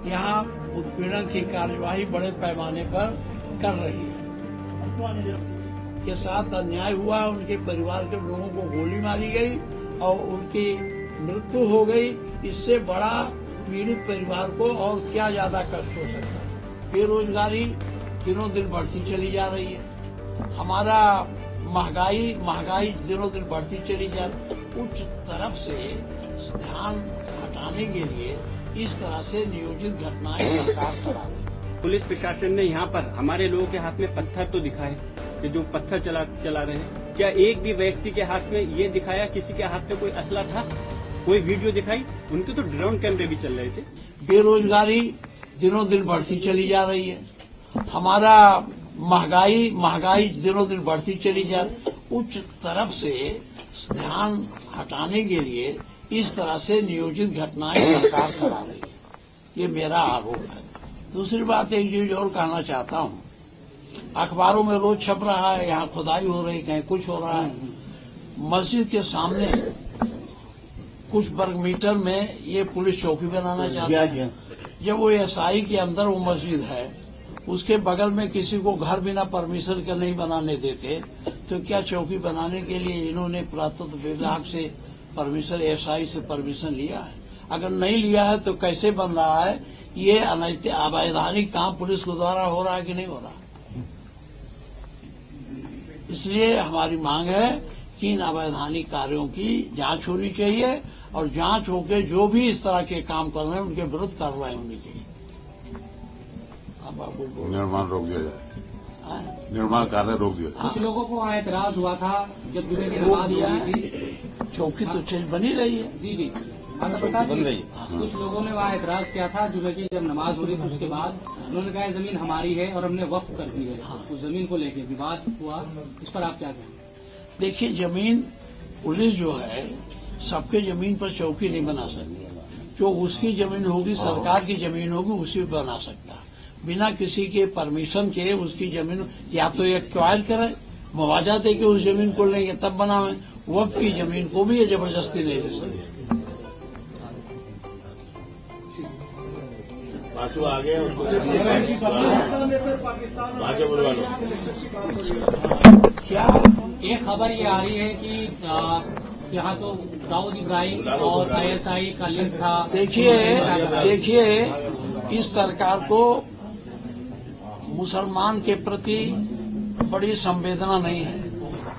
यहाँ उत्पीड़न की कार्यवाही बड़े पैमाने पर कर रही है। के साथ अन्याय हुआ, उनके परिवार के लोगों को गोली मारी गई और उनकी मृत्यु हो गई। इससे बड़ा पीड़ित परिवार को और क्या ज्यादा कष्ट हो सकता है। बेरोजगारी दिनों दिन बढ़ती चली जा रही है। हमारा महंगाई दिनों दिन बढ़ती चली जा रही है। उच्च तरफ से ध्यान हटाने के लिए इस तरह से नियोजित घटनाएं सरकार करा रही है। पुलिस प्रशासन ने यहाँ पर हमारे लोगों के हाथ में पत्थर तो दिखाए कि जो पत्थर चला रहे हैं, क्या एक भी व्यक्ति के हाथ में ये दिखाया किसी के हाथ में कोई असला था? कोई वीडियो दिखाई? उनके तो ड्रोन कैमरे भी चल रहे थे। बेरोजगारी दिनों दिन बढ़ती चली जा रही है। हमारा महंगाई दिनों दिन बढ़ती चली जा रही है। उच्च तरफ से ध्यान हटाने के लिए इस तरह से नियोजित घटनाएं सरकार करा रही है। ये मेरा आरोप है। दूसरी बात एक चीज और कहना चाहता हूँ, अखबारों में रोज छप रहा है यहाँ खुदाई हो रही, कहीं कुछ हो रहा है। मस्जिद के सामने कुछ वर्ग मीटर में ये पुलिस चौकी बनाना चाहती है। जब वो एसआई के अंदर वो मस्जिद है, उसके बगल में किसी को घर बिना परमिशन के नहीं बनाने देते, तो क्या चौकी बनाने के लिए इन्होंने पुरातत्व विभाग से परमिशन, एसआई से परमिशन लिया है? अगर नहीं लिया है तो कैसे बन रहा है? ये अनैतिक अवैधानिक काम पुलिस के द्वारा हो रहा है कि नहीं हो रहा? इसलिए हमारी मांग है कि इन अवैधानिक कार्यों की जांच होनी चाहिए और जांच होकर जो भी इस तरह के काम कर रहे हैं उनके विरुद्ध कार्रवाई होनी चाहिए। अब आपको निर्माण रोक दिया जाए, निर्माण कार्य रोक दिया जाए। कुछ लोगों को वहाँ एतराज हुआ था जब जुमे की रोक नमाज दिया हुई है। थी। चौकी तो चेंज बनी रही है। जी प्रताप जी, कुछ लोगों ने वहाँ एतराज किया था जुमे की जब नमाज हो रही थी, उसके बाद उन्होंने कहा जमीन हमारी है और हमने वक्फ कर दी है। उस जमीन को लेकर विवाद हुआ, इस पर आप क्या कहेंगे? देखिए, जमीन पुलिस जो है सबके जमीन पर चौकी नहीं बना सकती। जो उसकी जमीन होगी, सरकार की जमीन होगी, उसी पर बना सकता। बिना किसी के परमिशन के उसकी जमीन या तो एक्वायर करें, मुआवजा दे के उस जमीन को लेंगे तब बनावे। वक्फ की जमीन को भी ये जबरदस्ती नहीं ले सकते। आगे क्या एक खबर ये आ रही है कि यहाँ तो दाऊद इब्राहिम और आईएसआई का लिंक था। देखिए इस सरकार को मुसलमान के प्रति बड़ी संवेदना नहीं है।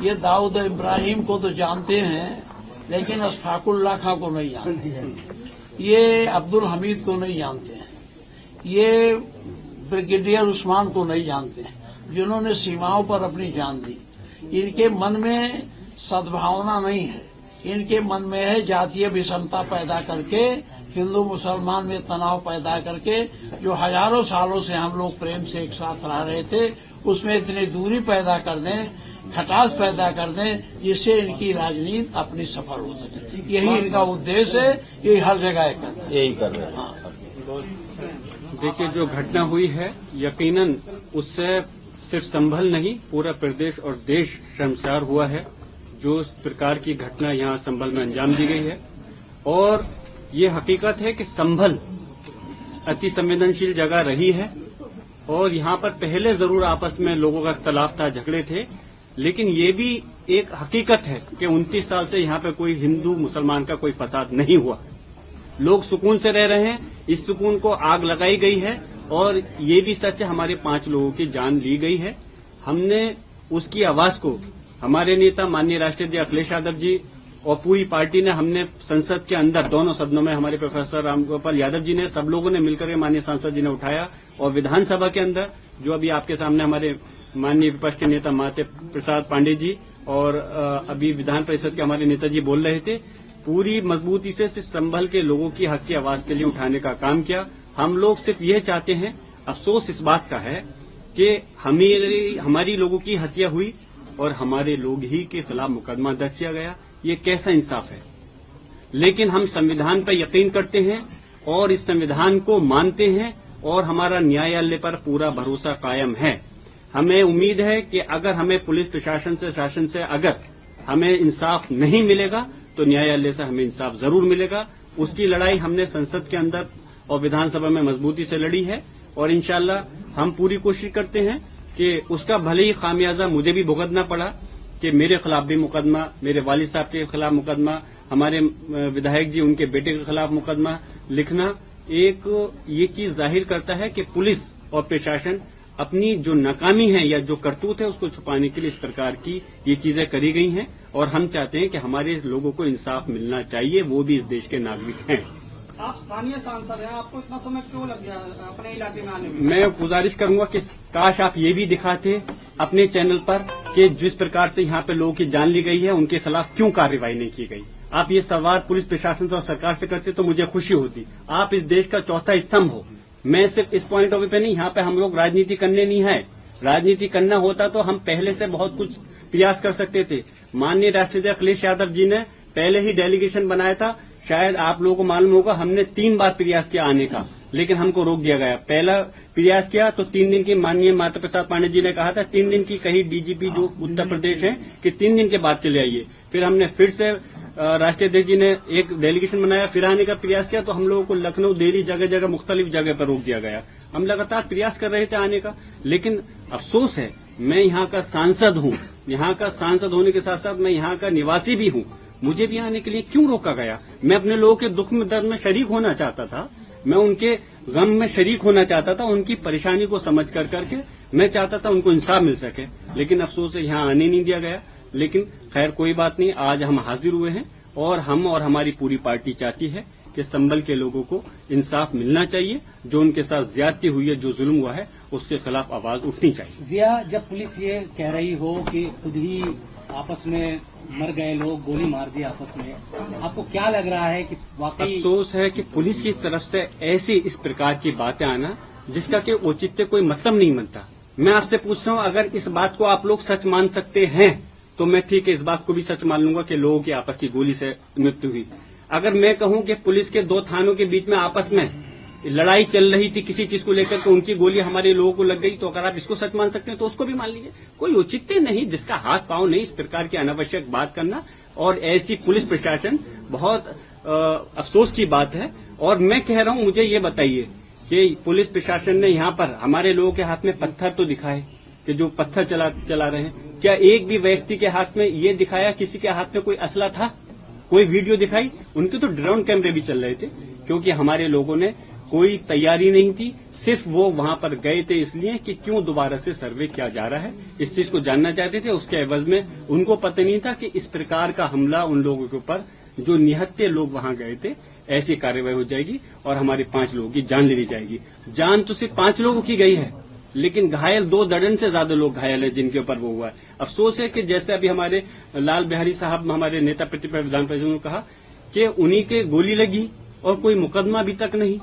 ये दाऊद इब्राहिम को तो जानते हैं, लेकिन अशफाकुल्लाह खां को नहीं जानते हैं। ये अब्दुल हमीद को नहीं जानते हैं। ये ब्रिगेडियर उस्मान को नहीं जानते हैं, जिन्होंने सीमाओं पर अपनी जान दी। इनके मन में सद्भावना नहीं है। इनके मन में है जातीय विषमता पैदा करके, हिंदू मुसलमान में तनाव पैदा करके, जो हजारों सालों से हम लोग प्रेम से एक साथ रह रहे थे, उसमें इतनी दूरी पैदा कर दें, खटास पैदा कर दें, जिससे इनकी राजनीति अपनी सफल हो सके। यही इनका उद्देश्य है। यही हर जगह यही कर रहे हैं। हाँ। देखिए, जो घटना हुई है यकीनन उससे सिर्फ संभल नहीं, पूरा प्रदेश और देश शर्मसार हुआ है। जो इस प्रकार की घटना यहाँ संभल में अंजाम दी गई है, और ये हकीकत है कि संभल अति संवेदनशील जगह रही है और यहाँ पर पहले जरूर आपस में लोगों का इख्तलाफ था, झगड़े थे, लेकिन ये भी एक हकीकत है कि 29 साल से यहाँ पे कोई हिंदू मुसलमान का कोई फसाद नहीं हुआ। लोग सुकून से रह रहे हैं। इस सुकून को आग लगाई गई है और ये भी सच है, हमारे 5 लोगों की जान ली गई है। हमने उसकी आवाज को हमारे नेता माननीय राष्ट्रीय अध्यक्ष अखिलेश यादव जी और पूरी पार्टी ने, हमने संसद के अंदर दोनों सदनों में, हमारे प्रोफेसर रामगोपाल यादव जी ने, सब लोगों ने मिलकर के माननीय सांसद जी ने उठाया, और विधानसभा के अंदर जो अभी आपके सामने हमारे माननीय विपक्ष के नेता माते प्रसाद पांडे जी और अभी विधान परिषद के हमारे नेताजी बोल रहे थे, पूरी मजबूती से संभल के लोगों की हक की आवाज के लिए उठाने का काम किया। हम लोग सिर्फ यह चाहते हैं, अफसोस इस बात का है कि हमारी लोगों की हत्या हुई और हमारे लोग ही के खिलाफ मुकदमा दर्ज किया गया। ये कैसा इंसाफ है? लेकिन हम संविधान पर यकीन करते हैं और इस संविधान को मानते हैं और हमारा न्यायालय पर पूरा भरोसा कायम है। हमें उम्मीद है कि अगर हमें पुलिस प्रशासन से, शासन से अगर हमें इंसाफ नहीं मिलेगा तो न्यायालय से हमें इंसाफ जरूर मिलेगा। उसकी लड़ाई हमने संसद के अंदर और विधानसभा में मजबूती से लड़ी है। और इंशाल्लाह हम पूरी कोशिश करते हैं कि उसका भले ही खामियाजा मुझे भी भुगतना पड़ा कि मेरे खिलाफ भी मुकदमा, मेरे वालिद साहब के खिलाफ मुकदमा, हमारे विधायक जी उनके बेटे के खिलाफ मुकदमा लिखना एक ये चीज जाहिर करता है कि पुलिस और प्रशासन अपनी जो नाकामी है या जो करतूत है उसको छुपाने के लिए इस प्रकार की ये चीजें करी गई हैं। और हम चाहते हैं कि हमारे लोगों को इंसाफ मिलना चाहिए, वो भी इस देश के नागरिक हैं। आप स्थानीय सांसद हैं, आपको इतना समय क्यों लग गया अपने इलाके में आने में? मैं गुजारिश करूंगा कि काश आप ये भी दिखाते अपने चैनल पर कि जिस प्रकार से यहाँ पे लोगों की जान ली गई है उनके खिलाफ क्यों कार्रवाई नहीं की गई। आप ये सवाल पुलिस प्रशासन और सरकार से करते तो मुझे खुशी होती। आप इस देश का चौथा स्तंभ हो। मैं सिर्फ इस पॉइंट ऑफ व्यू पे नहीं, यहाँ पे हम लोग राजनीति करने नहीं है। राजनीति करना होता तो हम पहले से बहुत कुछ प्रयास कर सकते थे। माननीय राष्ट्रीय अखिलेश यादव जी ने पहले ही डेलीगेशन बनाया था। शायद आप लोगों को मालूम होगा, हमने 3 बार प्रयास किया आने का, लेकिन हमको रोक दिया गया। पहला प्रयास किया तो 3 दिन की, माननीय माता प्रसाद पांडे जी ने कहा था 3 दिन की कही डीजीपी जो उत्तर प्रदेश है कि 3 दिन के बाद चले आइए। फिर हमने फिर से राष्ट्रीय अध्यक्ष जी ने एक डेलीगेशन बनाया, फिर आने का प्रयास किया तो हम लोगों को लखनऊ, दिल्ली, जगह जगह मुख्तलिफ जगह पर रोक दिया गया। हम लगातार प्रयास कर रहे थे आने का, लेकिन अफसोस है मैं यहाँ का सांसद हूँ। यहाँ का सांसद होने के साथ साथ मैं यहाँ का निवासी भी हूँ। मुझे भी आने के लिए क्यों रोका गया? मैं अपने लोगों के दुख में, दर्द में शरीक होना चाहता था। मैं उनके गम में शरीक होना चाहता था। उनकी परेशानी को समझ कर करके मैं चाहता था उनको इंसाफ मिल सके, लेकिन अफसोस है यहाँ आने नहीं दिया गया। लेकिन खैर कोई बात नहीं, आज हम हाजिर हुए हैं और हम और हमारी पूरी पार्टी चाहती है कि संभल के लोगों को इंसाफ मिलना चाहिए। जो उनके साथ ज्यादती हुई है, जो जुल्म हुआ है, उसके खिलाफ आवाज उठनी चाहिए। जिया, जब पुलिस ये कह रही हो कि खुद ही आपस में मर गए लोग, गोली मार दी आपस में, आपको क्या लग रहा है कि वाकई? अफसोस है कि पुलिस की तरफ से ऐसी इस प्रकार की बातें आना जिसका कि औचित्य कोई मतलब नहीं बनता। मैं आपसे पूछ रहा हूँ, अगर इस बात को आप लोग सच मान सकते हैं तो मैं ठीक है इस बात को भी सच मान लूंगा कि लोगों की आपस की गोली से मृत्यु हुई। अगर मैं कहूं कि पुलिस के 2 थानों के बीच में आपस में लड़ाई चल रही थी किसी चीज को लेकर के, उनकी गोली हमारे लोगों को लग गई, तो अगर आप इसको सच मान सकते हैं तो उसको भी मान लीजिए। कोई औचित्य नहीं, जिसका हाथ पांव नहीं, इस प्रकार की अनावश्यक बात करना। और ऐसी पुलिस प्रशासन बहुत अफसोस की बात है। और मैं कह रहा हूं, मुझे ये बताइए कि पुलिस प्रशासन ने यहाँ पर हमारे लोगों के हाथ में पत्थर तो दिखाए कि जो पत्थर चला रहे हैं, क्या एक भी व्यक्ति के हाथ में ये दिखाया किसी के हाथ में कोई असला था? कोई वीडियो दिखाई? उनके तो ड्रोन कैमरे भी चल रहे थे, क्योंकि हमारे लोगों ने कोई तैयारी नहीं थी। सिर्फ वो वहां पर गए थे इसलिए कि क्यों दोबारा से सर्वे किया जा रहा है, इस चीज को जानना चाहते थे। उसके एवज में उनको पता नहीं था कि इस प्रकार का हमला उन लोगों के ऊपर, जो निहत्थे लोग वहां गए थे, ऐसी कार्रवाई हो जाएगी और हमारे 5 लोगों की जान ले ली जाएगी। जान तो सिर्फ 5 लोगों की गई है, लेकिन घायल 2 दर्जन से ज्यादा लोग घायल है जिनके ऊपर वो हुआ है। अफसोस है कि जैसे अभी हमारे लाल बिहारी साहब, हमारे नेता प्रतिपक्ष विधान परिषद ने कहा कि उन्हीं के गोली लगी और कोई मुकदमा अभी तक नहीं।